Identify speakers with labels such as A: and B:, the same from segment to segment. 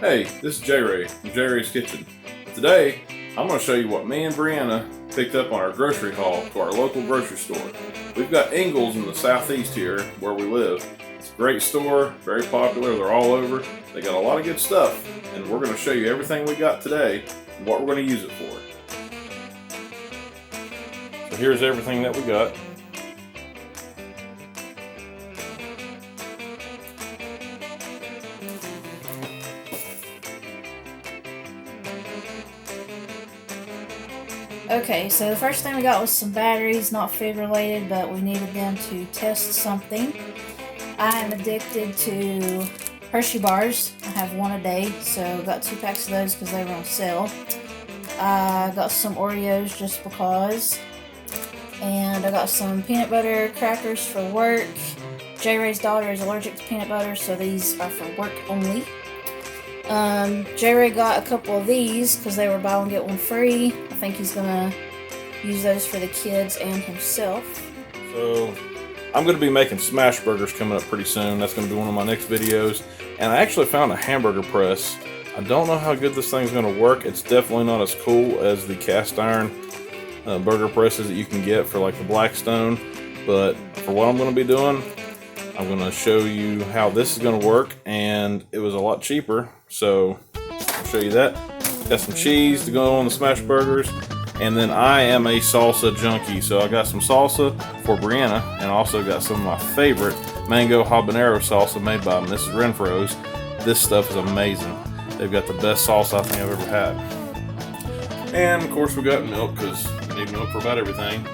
A: Hey, this is J-Ray from J-Ray's Kitchen. Today, I'm going to show you what me and Briana picked up on our grocery haul to our local grocery store. We've got Ingles in the southeast here where we live. It's a great store, very popular, they're all over. They got a lot of good stuff, and we're going to show you everything we got today and what we're going to use it for. So here's everything that we got.
B: Okay, so the first thing we got was some batteries, not food related, but we needed them to test something. I am addicted to Hershey Bars. I have one a day, so got 2 packs of those because they were on sale. I got some Oreos just because. And I got some peanut butter crackers for work. J-Ray's daughter is allergic to peanut butter, so these are for work only. J-Ray got a couple of these because they were buy one get one free. I think he's gonna use those for the kids and himself.
A: So I'm gonna be making smash burgers coming up pretty soon. That's gonna be one of my next videos. And I actually found a Hamburger Press. I don't know how good this thing's gonna work. It's definitely not as cool as the cast iron burger presses that you can get for like the Blackstone. But for what I'm gonna be doing, I'm gonna show you how this is gonna work, and it was a lot cheaper. So I'll show you that. Got some cheese to go on the smash burgers, and then I am a salsa junkie, so I got some salsa for Briana, and also got some of my favorite mango habanero salsa made by Mrs. Renfro's. This stuff is amazing. They've got the best salsa I think I've ever had. And of course we got milk, because we need milk for about everything.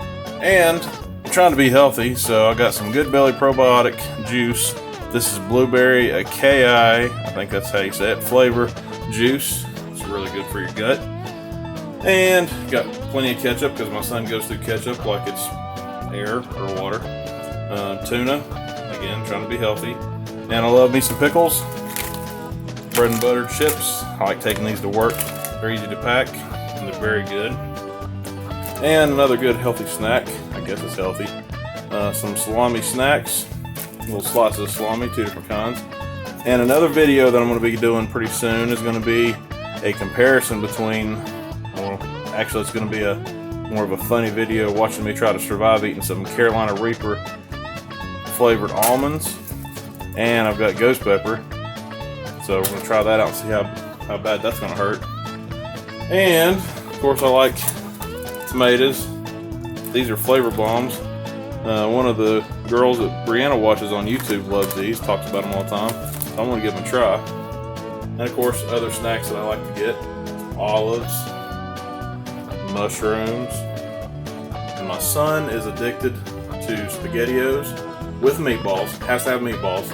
A: And I'm trying to be healthy, so I got some Good Belly Probiotic Juice. This is blueberry acai, I think that's how you say it, flavor juice. Really good for your gut. And got plenty of ketchup because my son goes through ketchup like it's air or water. Tuna, again, trying to be healthy. And I love me some pickles. Bread and butter chips. I like taking these to work. They're easy to pack and they're very good. And another good healthy snack. I guess it's healthy. Some Salami Snacks. Little slices of salami, 2 different kinds. And another video that I'm going to be doing pretty soon is going to be a comparison between, well, actually it's going to be a more of a funny video watching me try to survive eating some Carolina Reaper flavored almonds, and I've got ghost pepper, so we're going to try that out and see how bad that's going to hurt. And of course I like tomatoes. These are flavor bombs. One of the girls that Briana watches on YouTube loves these, talks about them all the time, so I'm going to give them a try. And of course, other snacks that I like to get: olives, mushrooms, and my son is addicted to SpaghettiOs with meatballs. Has to have meatballs,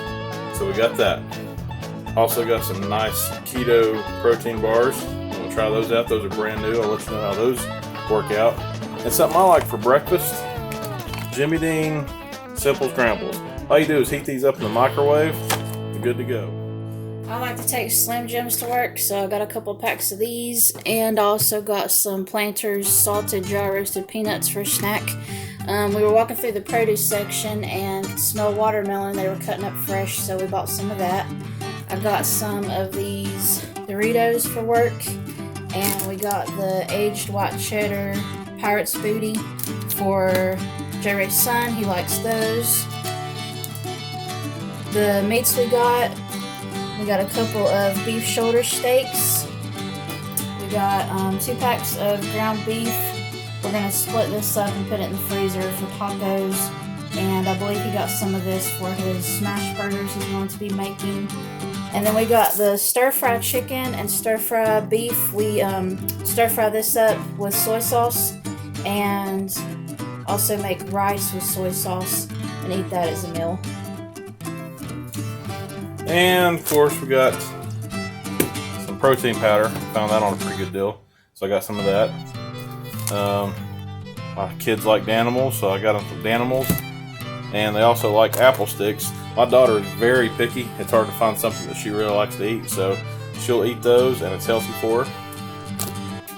A: so we got that. Also got some nice Keto protein bars. I'm gonna try those out. Those are brand new. I'll let you know how those work out. And something I like for breakfast: Jimmy Dean Simple Scrambles. All you do is heat these up in the microwave. You're good to go.
B: I like to take Slim Jims to work, so I got a couple packs of these, and I also got some Planters salted dry roasted peanuts for a snack. We were walking through the produce section and could smell watermelon. They were cutting up fresh, so we bought some of that. I got some of these Doritos for work, and we got the aged white cheddar Pirate's Booty for J-Ray's son. He likes those. The meats we got a couple of beef shoulder steaks. We got 2 packs of ground beef. We're going to split this up and put it in the freezer for tacos. And I believe he got some of this for his smash burgers he's going to be making. And then we got the stir-fry chicken and stir-fry beef. We stir-fry this up with soy sauce and also make rice with soy sauce and eat that as a meal.
A: And of course we got some protein powder. Found that on a pretty good deal, so I got some of that. My kids like Danimals, so I got them some Danimals. And they also like apple sticks. My daughter is very picky. It's hard to find something that she really likes to eat, so she'll eat those, and it's healthy for her.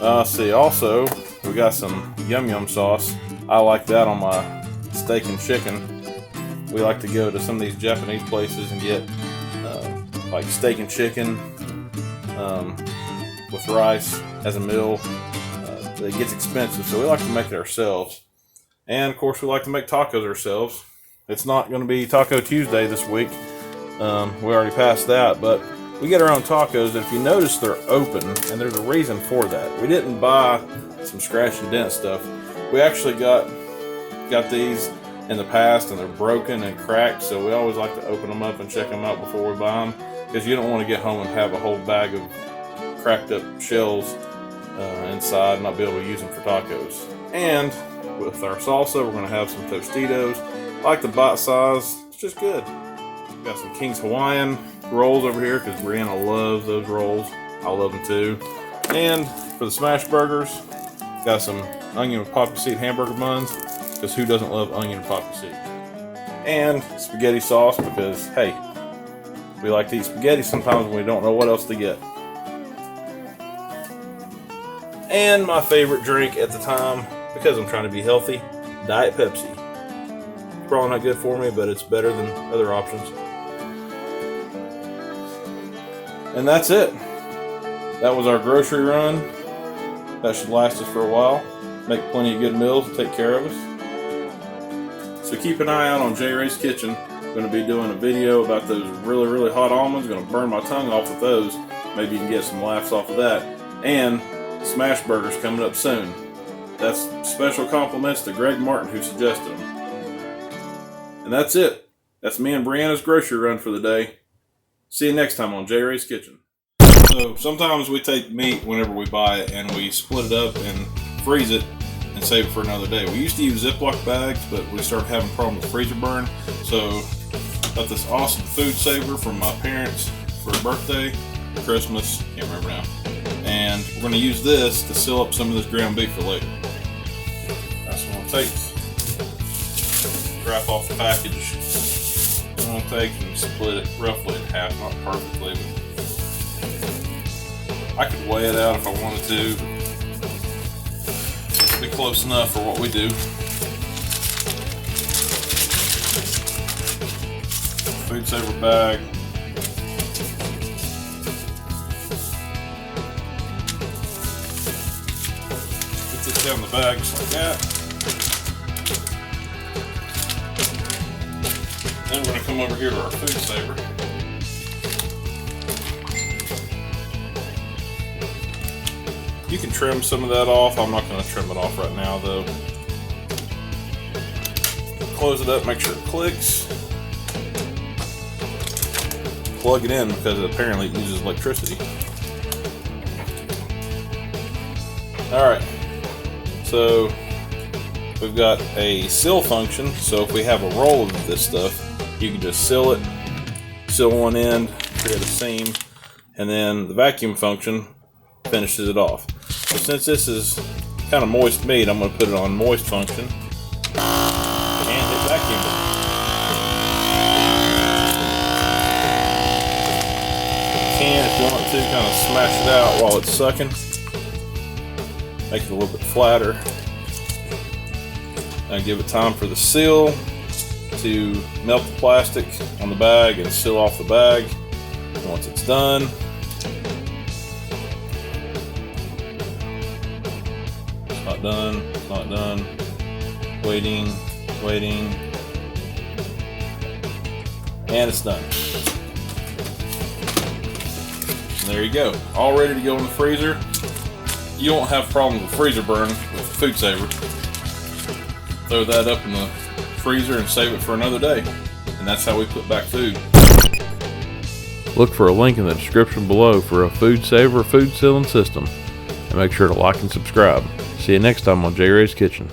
A: Let's see, also we got some Yum Yum sauce. I like that on my steak and chicken. We like to go to some of these Japanese places and get like steak and chicken with rice as a meal. It gets expensive, so we like to make it ourselves. And of course, we like to make tacos ourselves. It's not going to be Taco Tuesday this week. We already passed that, but we get our own tacos, and if you notice, they're open, and there's a reason for that. We didn't buy some scratch and dent stuff. We actually got these in the past, and they're broken and cracked, so we always like to open them up and check them out before we buy them, because you don't want to get home and have a whole bag of cracked up shells inside and not be able to use them for tacos. And with our salsa, we're going to have some Tostitos. I like the bite size. It's just good. We got some King's Hawaiian rolls over here because Briana loves those rolls. I love them too. And for the smash burgers, got some onion with poppy seed hamburger buns because who doesn't love onion and poppy seed? And spaghetti sauce because, hey, we like to eat spaghetti sometimes when we don't know what else to get. And my favorite drink at the time, because I'm trying to be healthy, Diet Pepsi. It's probably not good for me, but it's better than other options. And that's it. That was our grocery run. That should last us for a while. Make plenty of good meals to take care of us. So keep an eye out on J Ray's Kitchen. I'm going to be doing a video about those really, really hot almonds. Going to burn my tongue off with those. Maybe you can get some laughs off of that. And smash burgers coming up soon. That's special compliments to Greg Martin who suggested them. And that's it. That's me and Briana's grocery run for the day. See you next time on J Ray's Kitchen. So sometimes we take meat whenever we buy it and we split it up and freeze it and save it for another day. We used to use Ziploc bags, but we started having problems with freezer burn. So got this awesome food saver from my parents for a birthday, Christmas, can't remember now. And we're going to use this to seal up some of this ground beef for later. That's what I'm going to take. Wrap off the package. I'm going to take and split it roughly in half, not perfectly, but I could weigh it out if I wanted to. It'll be close enough for what we do. Food saver bag. Down the bag just like that. Then we're going to come over here to our food saver. You can trim some of that off. I'm not going to trim it off right now though. Close it up, make sure it clicks. Plug it in because apparently it uses electricity. Alright. So we've got a seal function, so if we have a roll of this stuff, you can just seal it, seal one end, create a seam, and then the vacuum function finishes it off. So since this is kind of moist meat, I'm going to put it on moist function and hit vacuum. You can, if you want to, kind of smash it out while it's sucking. Make it a little bit flatter. And give it time for the seal to melt the plastic on the bag and seal off the bag. And once it's done, it's not done, it's not done. Waiting, waiting. And it's done. And there you go. All ready to go in the freezer. You won't have problems with freezer burn with a food saver. Throw that up in the freezer and save it for another day. And that's how we put back food. Look for a link in the description below for a food saver food sealing system. And make sure to like and subscribe. See you next time on J Ray's Kitchen.